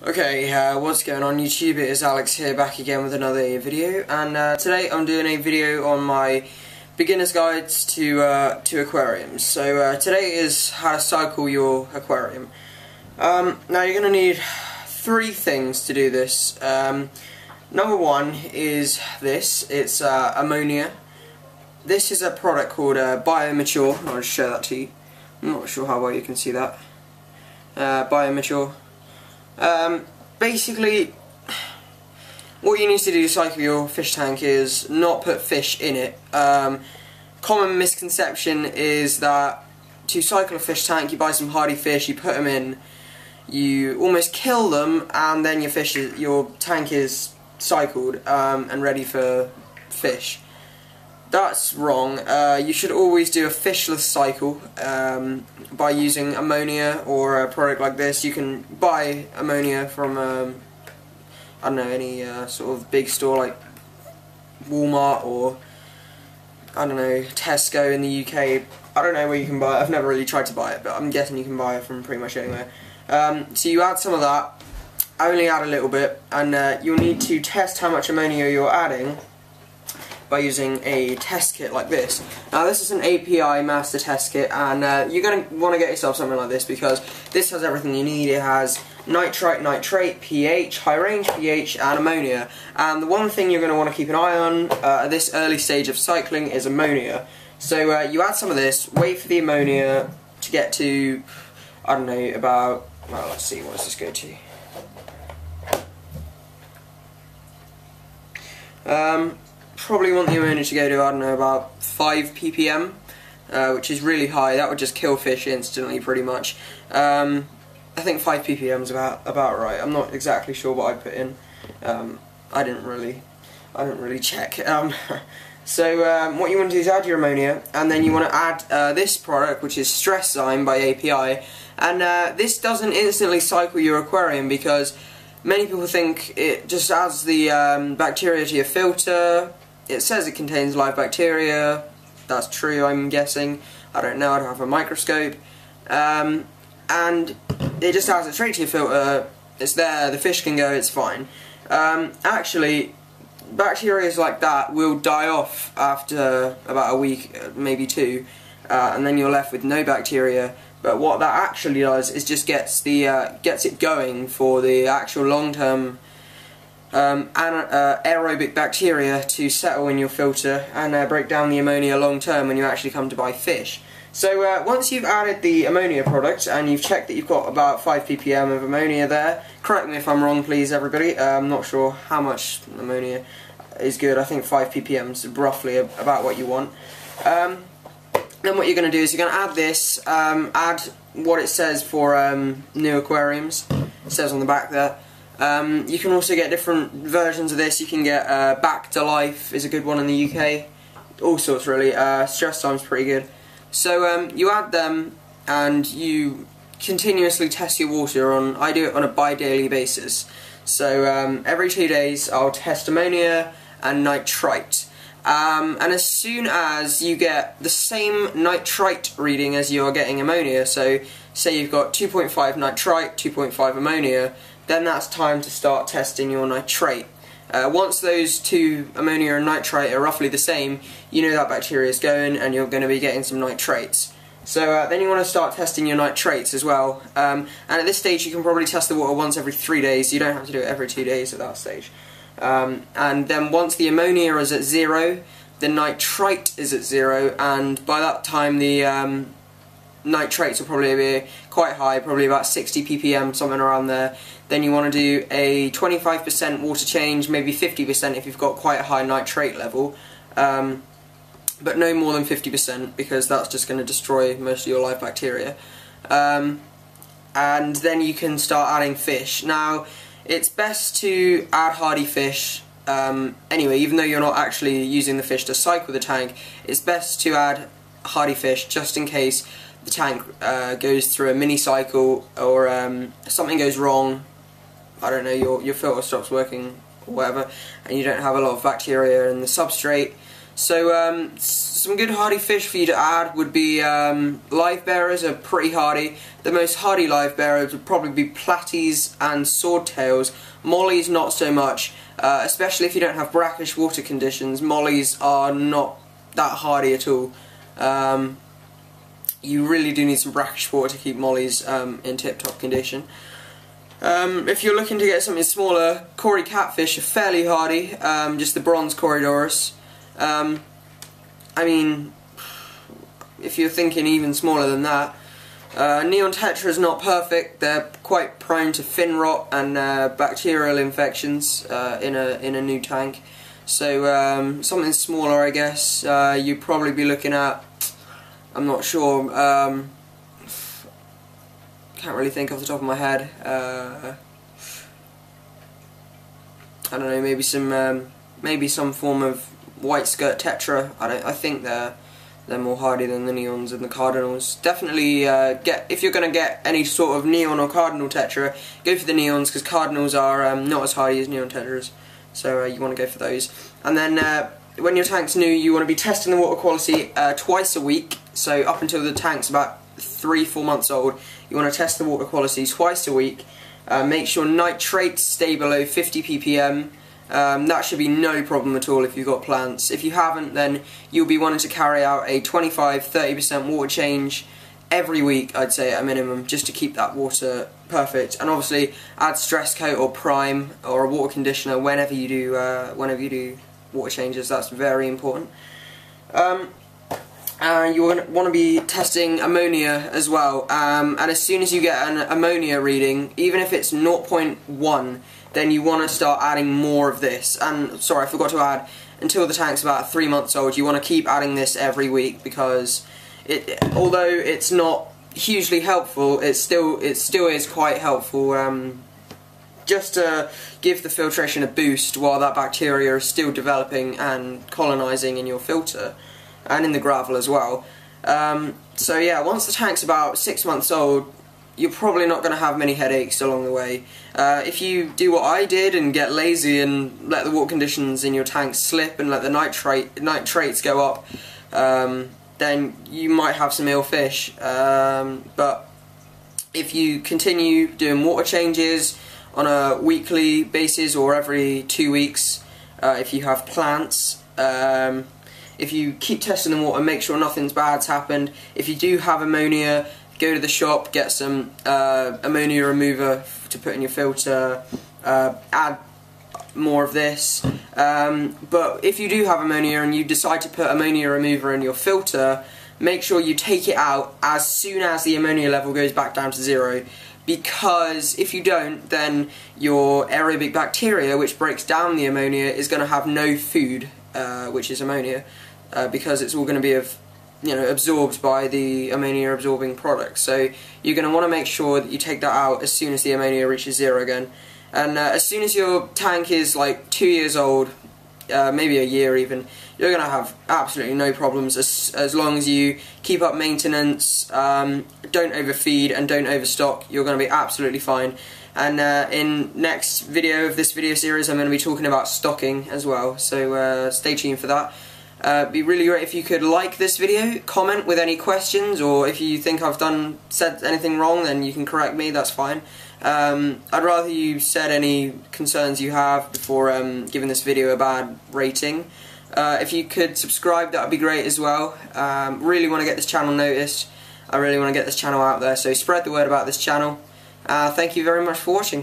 Okay, what's going on YouTube? It is Alex here, back again with another video, and today I'm doing a video on my beginner's guides to aquariums. So today is how to cycle your aquarium. Now you're going to need three things to do this. Number one is this. It's ammonia. This is a product called Biomature. I'll just show that to you. I'm not sure how well you can see that. Biomature. Basically, what you need to do to cycle your fish tank is not put fish in it. Common misconception is that to cycle a fish tank, you buy some hardy fish, you put them in, you almost kill them, and then your tank is cycled and ready for fish. That's wrong. You should always do a fishless cycle by using ammonia or a product like this. You can buy ammonia from, I don't know, any sort of big store like Walmart or, I don't know, Tesco in the UK. I don't know where you can buy it. I've never really tried to buy it, but I'm guessing you can buy it from pretty much anywhere. So you add some of that, only add a little bit, and you'll need to test how much ammonia you're adding by using a test kit like this. Now this is an API master test kit, and you're going to want to get yourself something like this because this has everything you need. It has nitrite, nitrate, pH, high range pH, and ammonia. And the one thing you're going to want to keep an eye on at this early stage of cycling is ammonia. So you add some of this, wait for the ammonia to get to, I don't know, about, well, let's see, what does this go to? Probably want the ammonia to go to, I don't know, about 5 ppm, which is really high. That would just kill fish instantly, pretty much. I think 5 ppm is about right. I'm not exactly sure what I put in. I didn't really check. So what you want to do is add your ammonia, and then you want to add this product, which is Stresszyme by API. And this doesn't instantly cycle your aquarium because many people think it just adds the bacteria to your filter. It says it contains live bacteria. That's true, I'm guessing. I don't know, I don't have a microscope. And it just adds it straight to your filter. It's there, the fish can go, it's fine. Actually, bacteria like that will die off after about a week, maybe two, and then you're left with no bacteria. But what that actually does is just gets it going for the actual long-term aerobic bacteria to settle in your filter and break down the ammonia long-term when you actually come to buy fish. So once you've added the ammonia product and you've checked that you've got about 5 ppm of ammonia there, correct me if I'm wrong please everybody, I'm not sure how much ammonia is good. I think 5 ppm is roughly about what you want. Then what you're going to do is you're going to add this, add what it says for new aquariums. It says on the back there. You can also get different versions of this. You can get Back to Life is a good one in the UK. All sorts really. Stresszyme's pretty good. So you add them and you continuously test your water on. I do it on a bi-daily basis. So every 2 days I'll test ammonia and nitrite. And as soon as you get the same nitrite reading as you are getting ammonia, so say you've got 2.5 nitrite, 2.5 ammonia, then that's time to start testing your nitrate. Once those two, ammonia and nitrite, are roughly the same, you know that bacteria is going and you're going to be getting some nitrates. So then you want to start testing your nitrates as well. And at this stage you can probably test the water once every 3 days. You don't have to do it every 2 days at that stage. And then once the ammonia is at 0, the nitrite is at 0, and by that time the nitrates will probably be quite high, probably about 60 ppm, something around there. Then you want to do a 25% water change, maybe 50% if you've got quite a high nitrate level, but no more than 50% because that's just going to destroy most of your live bacteria. And then you can start adding fish. Now, it's best to add hardy fish anyway, even though you're not actually using the fish to cycle the tank. It's best to add hardy fish just in case the tank goes through a mini cycle or something goes wrong. I don't know, your filter stops working or whatever, and you don't have a lot of bacteria in the substrate. So some good hardy fish for you to add would be live bearers are pretty hardy. The most hardy live bearers would probably be platies and swordtails. Mollies not so much, especially if you don't have brackish water conditions. Mollies are not that hardy at all. You really do need some brackish water to keep mollies in tip-top condition. If you're looking to get something smaller, Cory catfish are fairly hardy, just the bronze Corydoras. I mean, if you're thinking even smaller than that, neon tetra is not perfect. They're quite prone to fin rot and bacterial infections in a new tank. So something smaller, I guess. You'd probably be looking at, I'm not sure. Can't really think off the top of my head. I don't know. Maybe some form of white skirt tetra. I think they're more hardy than the neons and the cardinals. Definitely if you're going to get any sort of neon or cardinal tetra, go for the neons, because cardinals are not as hardy as neon tetras. So you want to go for those. And then when your tank's new, you want to be testing the water quality twice a week. So up until the tank's about 3-4 months old, you want to test the water quality twice a week. Make sure nitrates stay below 50 ppm. That should be no problem at all if you've got plants. If you haven't, then you'll be wanting to carry out a 25-30% water change every week, I'd say, at a minimum, just to keep that water perfect. And obviously add stress coat or prime or a water conditioner whenever you do water changes. That's very important. You want to be testing ammonia as well, and as soon as you get an ammonia reading, even if it's 0.1, then you want to start adding more of this. And sorry, I forgot to add, until the tank's about 3 months old, you want to keep adding this every week, because although it's not hugely helpful, it still is quite helpful, just to give the filtration a boost while that bacteria is still developing and colonising in your filter and in the gravel as well. So yeah, once the tank's about 6 months old, you're probably not going to have many headaches along the way. If you do what I did and get lazy and let the water conditions in your tank slip and let the nitrates go up, then you might have some ill fish. But if you continue doing water changes on a weekly basis or every 2 weeks, if you have plants, if you keep testing the water, make sure nothing bad's happened. If you do have ammonia, go to the shop, get some ammonia remover to put in your filter, add more of this. But if you do have ammonia and you decide to put ammonia remover in your filter, make sure you take it out as soon as the ammonia level goes back down to 0. Because if you don't, then your aerobic bacteria, which breaks down the ammonia, is going to have no food, which is ammonia, because it's all going to be absorbed by the ammonia absorbing product. So you're going to want to make sure that you take that out as soon as the ammonia reaches 0 again. And as soon as your tank is like 2 years old, maybe a year even, you're going to have absolutely no problems as long as you keep up maintenance, don't overfeed and don't overstock. You're going to be absolutely fine. And in next video of this video series, I'm going to be talking about stocking as well, so stay tuned for that. It'd be really great if you could like this video, comment with any questions, or if you think I've said anything wrong, then you can correct me, that's fine. I'd rather you said any concerns you have before giving this video a bad rating. If you could subscribe, that would be great as well. Really want to get this channel noticed. I really want to get this channel out there, so spread the word about this channel. Thank you very much for watching.